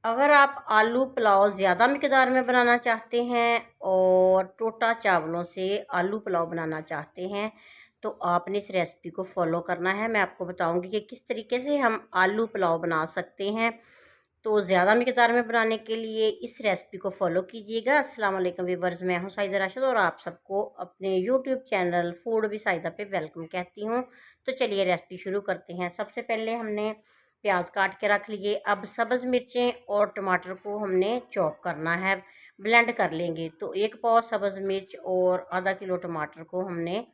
अगर आप आलू पुलाव ज़्यादा मिकदार में बनाना चाहते हैं और टोटा चावलों से आलू पुलाव बनाना चाहते हैं तो आपने इस रेसिपी को फॉलो करना है। मैं आपको बताऊंगी कि किस तरीके से हम आलू पुलाव बना सकते हैं। तो ज़्यादा मिकदार में बनाने के लिए इस रेसिपी को फॉलो कीजिएगा। अस्सलाम वालेकुम व्यूअर्स, मैं हूं साइदा राशिद और आप सबको अपने YouTube channel food with Saida पे वेलकम कहती हूं। तो चलिए रेसिपी शुरू करते हैं। सबसे पहले हमने प्याज काट के रख लिए। अब सब्ज़ मिर्चें और टमाटर को हमने चॉप करना है, ब्लेंड कर लेंगे। तो एक पाव सब्ज़ मिर्च और आधा किलो टमाटर को हमने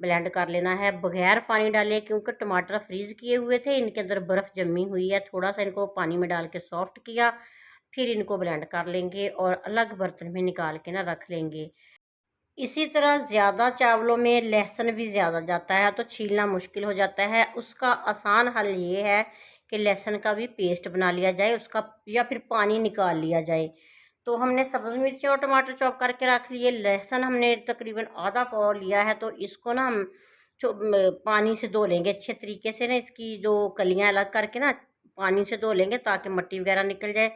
ब्लेंड कर लेना है बगैर पानी डाले, क्योंकि टमाटर फ्रीज़ किए हुए थे, इनके अंदर बर्फ़ जमी हुई है। थोड़ा सा इनको पानी में डाल के सॉफ्ट किया, फिर इनको ब्लेंड कर लेंगे और अलग बर्तन में निकाल के ना रख लेंगे। इसी तरह ज़्यादा चावलों में लहसुन भी ज़्यादा जाता है तो छीलना मुश्किल हो जाता है। उसका आसान हल ये है कि लहसुन का भी पेस्ट बना लिया जाए उसका, या फिर पानी निकाल लिया जाए। तो हमने सब्ज़ मिर्ची और टमाटर चॉप करके रख लिए। लहसुन हमने तकरीबन आधा पाव लिया है, तो इसको ना हम पानी से धो लेंगे अच्छे तरीके से ना, इसकी जो कलियां अलग करके ना पानी से धो लेंगे ताकि मिट्टी वगैरह निकल जाए।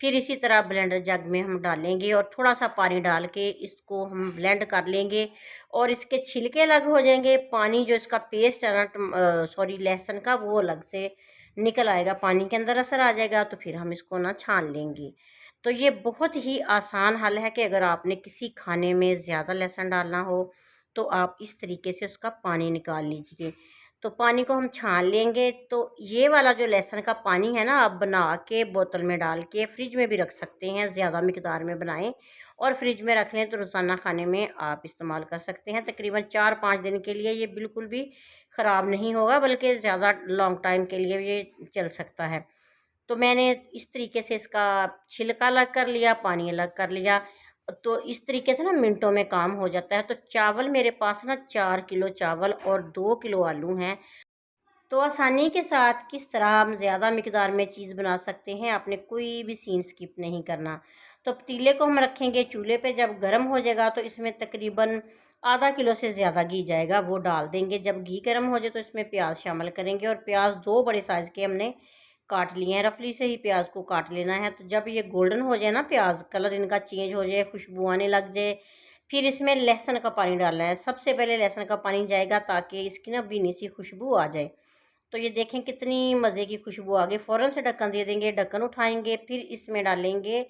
फिर इसी तरह ब्लेंडर जग में हम डालेंगे और थोड़ा सा पानी डाल के इसको हम ब्लेंड कर लेंगे और इसके छिलके अलग हो जाएंगे। पानी जो इसका पेस्ट है ना, सॉरी लहसुन का, वो अलग से निकल आएगा, पानी के अंदर असर आ जाएगा। तो फिर हम इसको ना छान लेंगे। तो ये बहुत ही आसान हल है कि अगर आपने किसी खाने में ज़्यादा लहसुन डालना हो तो आप इस तरीके से उसका पानी निकाल लीजिए। तो पानी को हम छान लेंगे। तो ये वाला जो लहसुन का पानी है ना, आप बना के बोतल में डाल के फ्रिज में भी रख सकते हैं। ज़्यादा मिकदार में बनाएं और फ्रिज में रख लें तो रोज़ाना खाने में आप इस्तेमाल कर सकते हैं। तकरीबन 4-5 दिन के लिए ये बिल्कुल भी ख़राब नहीं होगा, बल्कि ज़्यादा लॉन्ग टाइम के लिए ये चल सकता है। तो मैंने इस तरीके से इसका छिलका अलग कर लिया, पानी अलग कर लिया। तो इस तरीके से ना मिनटों में काम हो जाता है। तो चावल मेरे पास ना 4 किलो चावल और 2 किलो आलू हैं। तो आसानी के साथ किस तरह हम ज़्यादा मिकदार में चीज़ बना सकते हैं, आपने कोई भी सीन स्किप नहीं करना। तो पतीले को हम रखेंगे चूल्हे पे, जब गर्म हो जाएगा तो इसमें तकरीबन आधा किलो से ज़्यादा घी जाएगा, वो डाल देंगे। जब घी गर्म हो जाए तो इसमें प्याज शामिल करेंगे और प्याज 2 बड़े साइज़ के हमने काट लिए हैं। रफली से ही प्याज को काट लेना है। तो जब ये गोल्डन हो जाए ना, प्याज कलर इनका चेंज हो जाए, खुशबू आने लग जाए, फिर इसमें लहसुन का पानी डालना है। सबसे पहले लहसुन का पानी जाएगा ताकि इसकी ना भीनी सी खुशबू आ जाए। तो ये देखें कितनी मज़े की खुशबू आ गई। फ़ौरन से ढक्कन दे देंगे, ढक्कन उठाएंगे, फिर इसमें डालेंगे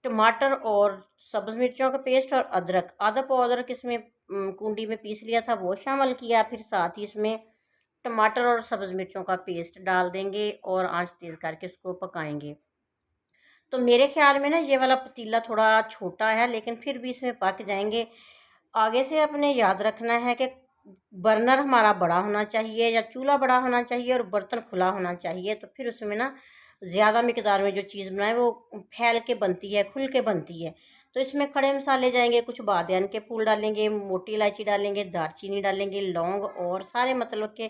टमाटर और सब्ज़ मिर्चों का पेस्ट और अदरक। आधा पाव अदरक इसमें कूंडी में पीस लिया था, वो शामिल किया। फिर साथ ही इसमें टमाटर और सब्ज़ मिर्चों का पेस्ट डाल देंगे और आंच तेज़ करके उसको पकाएंगे। तो मेरे ख्याल में ना ये वाला पतीला थोड़ा छोटा है, लेकिन फिर भी इसमें पक जाएंगे। आगे से अपने याद रखना है कि बर्नर हमारा बड़ा होना चाहिए या चूल्हा बड़ा होना चाहिए और बर्तन खुला होना चाहिए। तो फिर उसमें ना ज़्यादा मिकदार में जो चीज़ बनाए वो फैल के बनती है, खुल के बनती है। तो इसमें खड़े मसाले जाएंगे, कुछ बादियान के फूल डालेंगे, मोटी इलायची डालेंगे, दालचीनी डालेंगे, लौंग और सारे मतलब के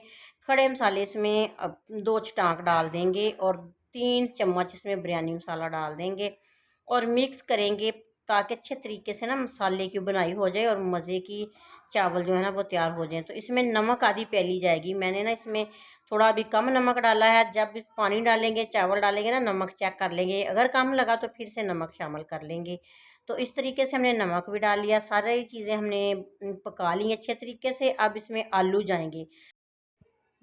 खड़े मसाले इसमें 2 छटाक डाल देंगे और 3 चम्मच इसमें बिरयानी मसाला डाल देंगे और मिक्स करेंगे ताकि अच्छे तरीके से ना मसाले की बुनाई हो जाए और मज़े की चावल जो है ना वो तैयार हो जाए। तो इसमें नमक आधी प्याली जाएगी। मैंने ना इसमें थोड़ा अभी कम नमक डाला है। जब पानी डालेंगे, चावल डालेंगे ना, नमक चेक कर लेंगे, अगर कम लगा तो फिर से नमक शामिल कर लेंगे। तो इस तरीके से हमने नमक भी डाल लिया, सारी चीज़ें हमने पका ली अच्छे तरीके से। अब इसमें आलू जाएंगे।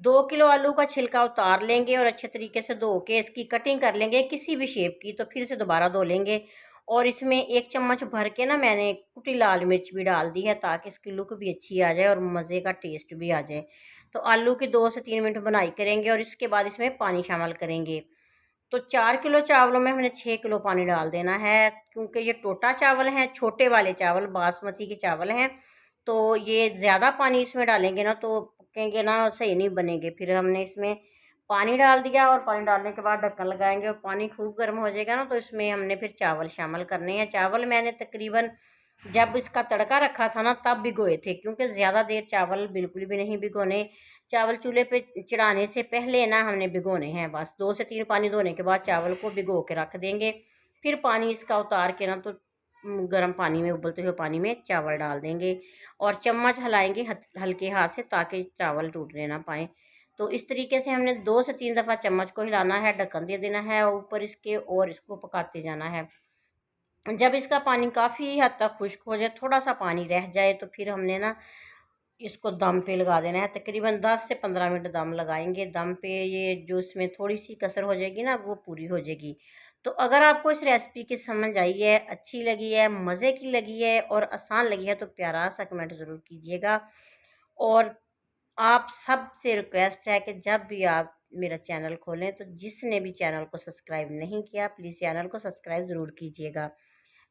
2 किलो आलू का छिलका उतार लेंगे और अच्छे तरीके से धो के इसकी कटिंग कर लेंगे किसी भी शेप की। तो फिर से दोबारा धो लेंगे और इसमें 1 चम्मच भर के ना मैंने कुटी लाल मिर्च भी डाल दी है ताकि इसकी लुक भी अच्छी आ जाए और मज़े का टेस्ट भी आ जाए। तो आलू की 2 से 3 मिनट बनाई करेंगे और इसके बाद इसमें पानी शामिल करेंगे। तो 4 किलो चावलों में हमने 6 किलो पानी डाल देना है, क्योंकि ये टोटा चावल हैं, छोटे वाले चावल बासमती के चावल हैं। तो ये ज़्यादा पानी इसमें डालेंगे ना तो पकेंगे ना, सही नहीं बनेंगे। फिर हमने इसमें पानी डाल दिया और पानी डालने के बाद ढक्कन लगाएंगे और पानी खूब गर्म हो जाएगा ना, तो इसमें हमने फिर चावल शामिल करने हैं। चावल मैंने तकरीबन जब इसका तड़का रखा था ना तब भिगोए थे, क्योंकि ज़्यादा देर चावल बिल्कुल भी नहीं भिगोने। चावल चूल्हे पे चढ़ाने से पहले ना हमने भिगोने हैं, बस 2 से 3 पानी धोने के बाद चावल को भिगो के रख देंगे। फिर पानी इसका उतार के ना तो गर्म पानी में, उबलते हुए पानी में चावल डाल देंगे और चम्मच हिलाएंगे हल्के हाथ से ताकि चावल टूटने ना पाए। तो इस तरीके से हमने 2 से 3 दफ़ा चम्मच को हिलाना है, ढक्कन दे देना है ऊपर इसके और इसको पकाते जाना है। जब इसका पानी काफ़ी हद तक खुश्क हो जाए, थोड़ा सा पानी रह जाए, तो फिर हमने ना इसको दम पे लगा देना है। तकरीबन 10 से 15 मिनट दम लगाएंगे। दम पे ये जो इसमें थोड़ी सी कसर हो जाएगी ना, वो पूरी हो जाएगी। तो अगर आपको इस रेसिपी की समझ आई है, अच्छी लगी है, मज़े की लगी है और आसान लगी है, तो प्यारा सा कमेंट ज़रूर कीजिएगा। और आप सबसे रिक्वेस्ट है कि जब भी आप मेरा चैनल खोलें, तो जिसने भी चैनल को सब्सक्राइब नहीं किया, प्लीज़ चैनल को सब्सक्राइब ज़रूर कीजिएगा।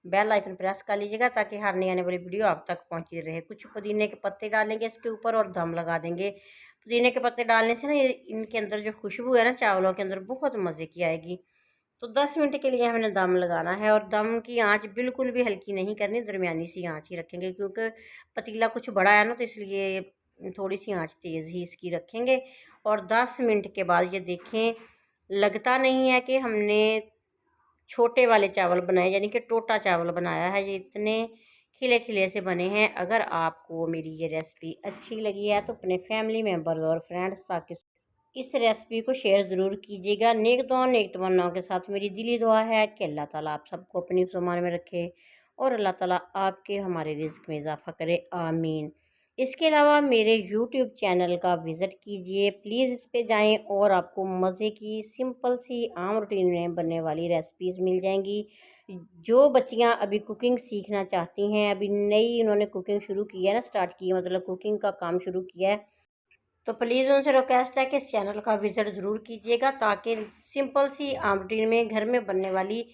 बेल आइकन प्रेस कर लीजिएगा ताकि हर नई आने वाली वीडियो आप तक पहुंचती रहे। कुछ पुदीने के पत्ते डालेंगे इसके ऊपर और दम लगा देंगे। पुदीने के पत्ते डालने से ना ये इनके अंदर जो खुशबू है ना चावलों के अंदर, बहुत मज़े की आएगी। तो 10 मिनट के लिए हमने दम लगाना है और दम की आंच बिल्कुल भी हल्की नहीं करनी, दरमियानी सी आंच ही रखेंगे, क्योंकि पतीला कुछ बड़ा है ना, तो इसलिए थोड़ी सी आंच तेज़ ही इसकी रखेंगे। और 10 मिनट के बाद ये देखें, लगता नहीं है कि हमने छोटे वाले चावल बनाए, यानी कि टोटा चावल बनाया है। ये इतने खिले खिले से बने हैं। अगर आपको मेरी ये रेसिपी अच्छी लगी है, तो अपने फैमिली मेम्बर्स और फ्रेंड्स तक इस रेसिपी को शेयर ज़रूर कीजिएगा। नेक दुआ नेक तमन्नाओं के साथ मेरी दिली दुआ है कि अल्लाह ताला आप सबको अपनी ज़ुबान में रखे और अल्लाह ताला आपके हमारे रिज़्क़ में इजाफ़ा करे, आमीन। इसके अलावा मेरे यूट्यूब चैनल का विज़िट कीजिए, प्लीज़ इस पे जाएं और आपको मज़े की सिंपल सी आम रूटीन में बनने वाली रेसिपीज़ मिल जाएंगी। जो बच्चियां अभी कुकिंग सीखना चाहती हैं, अभी नई उन्होंने कुकिंग शुरू की है ना, स्टार्ट की है, मतलब कुकिंग का काम शुरू किया है, तो प्लीज़ उनसे रिक्वेस्ट है कि इस चैनल का विज़िट ज़रूर कीजिएगा, ताकि सिंपल सी आम रूटीन में घर में बनने वाली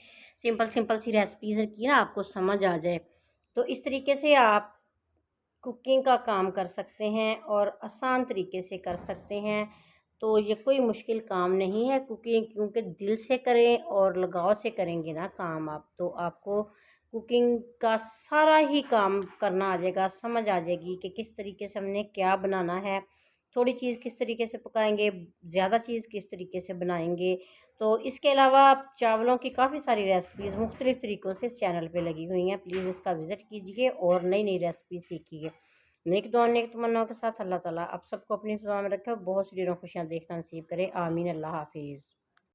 सिंपल सिंपल सी रेसिपीज़ की ना आपको समझ आ जाए। तो इस तरीके से आप कुकिंग का काम कर सकते हैं और आसान तरीके से कर सकते हैं। तो ये कोई मुश्किल काम नहीं है कुकिंग, क्योंकि दिल से करें और लगाव से करेंगे ना काम आप, तो आपको कुकिंग का सारा ही काम करना आ जाएगा, समझ आ जाएगी कि किस तरीके से हमने क्या बनाना है, थोड़ी चीज़ किस तरीके से पकाएंगे, ज़्यादा चीज़ किस तरीके से बनाएंगे। तो इसके अलावा चावलों की काफ़ी सारी रेसिपीज़ मुख्तलिफ़ तरीक़ों से इस चैनल पे लगी हुई हैं। प्लीज़ इसका विज़िट कीजिए और नई नई रेसिपी सीखिए। नेक दुआ नेक तमन्नाओं के साथ अल्लाह ताला आप सबको अपनी दुआ में रखे और बहुत सी ढेरों खुशियाँ देखना नसीब करे, आमीन। अल्लाह हाफिज़।